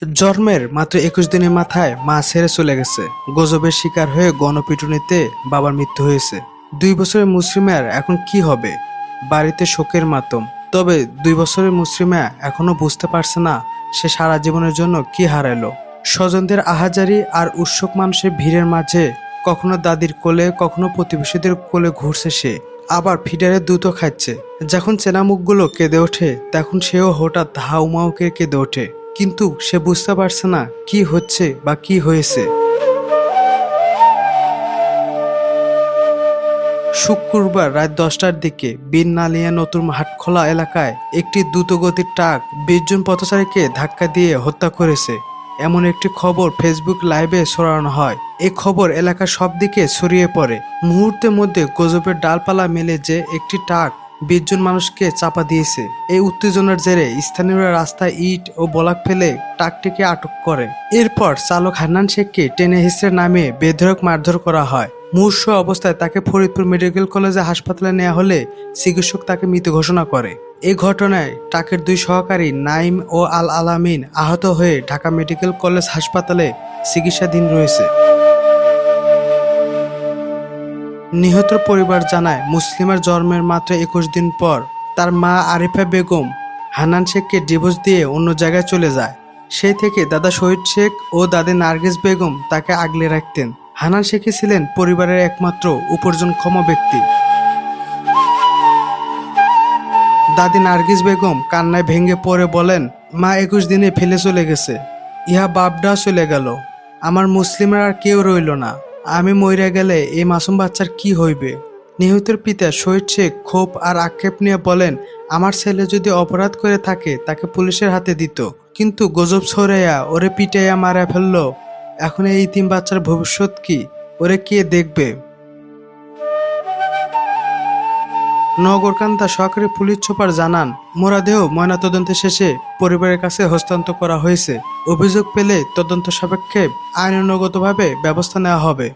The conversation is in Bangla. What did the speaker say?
জন্মের মাত্র ২১ দিনের মাথায় মা ছেড়ে চলে গেছে। গজবের শিকার হয়ে গণপিটুনিতে বাবার মৃত্যু হয়েছে। ২ বছরের মুসলিমার এখন কি হবে? বাড়িতে শোকের মাতম। তবে ২ বছরের মুসলিমা এখনো বুঝতে পারছে না সে সারা জীবনের জন্য কি হারালো। স্বজনদের আহাজারি আর উৎসুক মানুষের ভিড়ের মাঝে কখনো দাদির কোলে, কখনো প্রতিবেশীদের কোলে ঘুরছে সে। আবার ফিডারের দুধও খাচ্ছে। যখন চেনা মুখগুলো কেঁদে ওঠে, তখন সেও হঠাৎ হাউমাউকে কেঁদে ওঠে। কিন্তু সে বুঝতে পারছে না কি হচ্ছে বা কি হয়েছে। শুক্রবার রাত ১০টার দিকে বীর নালিয়া নতুন হাটখোলা এলাকায় একটি দ্রুতগতির ট্রাক ২০ জন পথচারীকে ধাক্কা দিয়ে হত্যা করেছে, এমন একটি খবর ফেসবুক লাইভে ছড়ানো হয়। এই খবর এলাকার সব দিকে ছড়িয়ে পড়ে। মুহূর্তের মধ্যে গজবের ডালপালা মেলে যে একটি ট্রাক ২০ জন মানুষকে চাপা দিয়েছে। এই উত্তেজনার জেরে স্থানীয়রা রাস্তায় ইট ও বলাক ফেলে ট্রাকটিকে আটক করে। এরপর চালক হান্নান শেখকে টেনে হিঁচড়ে নামিয়ে বেধড়ক মারধর করা হয়। মুমূর্ষু অবস্থায় তাকে ফরিদপুর মেডিকেল কলেজে হাসপাতালে নেওয়া হলে চিকিৎসক তাকে মৃত ঘোষণা করে। এই ঘটনায় ট্রাকের ২ সহকারী নাইম ও আল আলামিন আহত হয়ে ঢাকা মেডিকেল কলেজ হাসপাতালে চিকিৎসাধীন রয়েছে। নিহতর পরিবার জানায়, মুসলিমার জন্মের মাত্র ২১ দিন পর তার মা আরিফা বেগম হান্নান শেখকে ডিভোর্স দিয়ে অন্য জায়গায় চলে যায়। সেই থেকে দাদা শহীদ শেখ ও দাদি নার্গিস বেগম তাকে আগলে রাখতেন। হান্নান শেখই ছিলেন পরিবারের একমাত্র উপার্জনক্ষম ব্যক্তি। দাদি নার্গিস বেগম কান্নায় ভেঙে পড়ে বলেন, মা ২১ দিনে ফেলে চলে গেছে। ইহা বাপডা চলে গেল। আমার মুসলিমের আর কেউ রইল না। আমি মইরা গেলে এই মাসুম বাচ্চার কি হইবে? নিহতের পিতা শহীদ শেখ ক্ষোভ আর আক্ষেপ নিয়ে বলেন, আমার ছেলে যদি অপরাধ করে থাকে তাকে পুলিশের হাতে দিত, কিন্তু গজব ছড়াইয়া ওরে পিটাইয়া মারা ফেললো। এখন এই ইতিম বাচ্চার ভবিষ্যৎ কি? ওরে কে দেখবে? নগরকান্দা সহকারী পুলিশ সুপার জানান, মরদেহ ময়নাতদন্ত শেষে পরিবারের কাছে হস্তান্তর করা হয়েছে। অভিযোগ পেলে তদন্ত সাপেক্ষে আইনানুগতভাবে ব্যবস্থা নেওয়া হবে।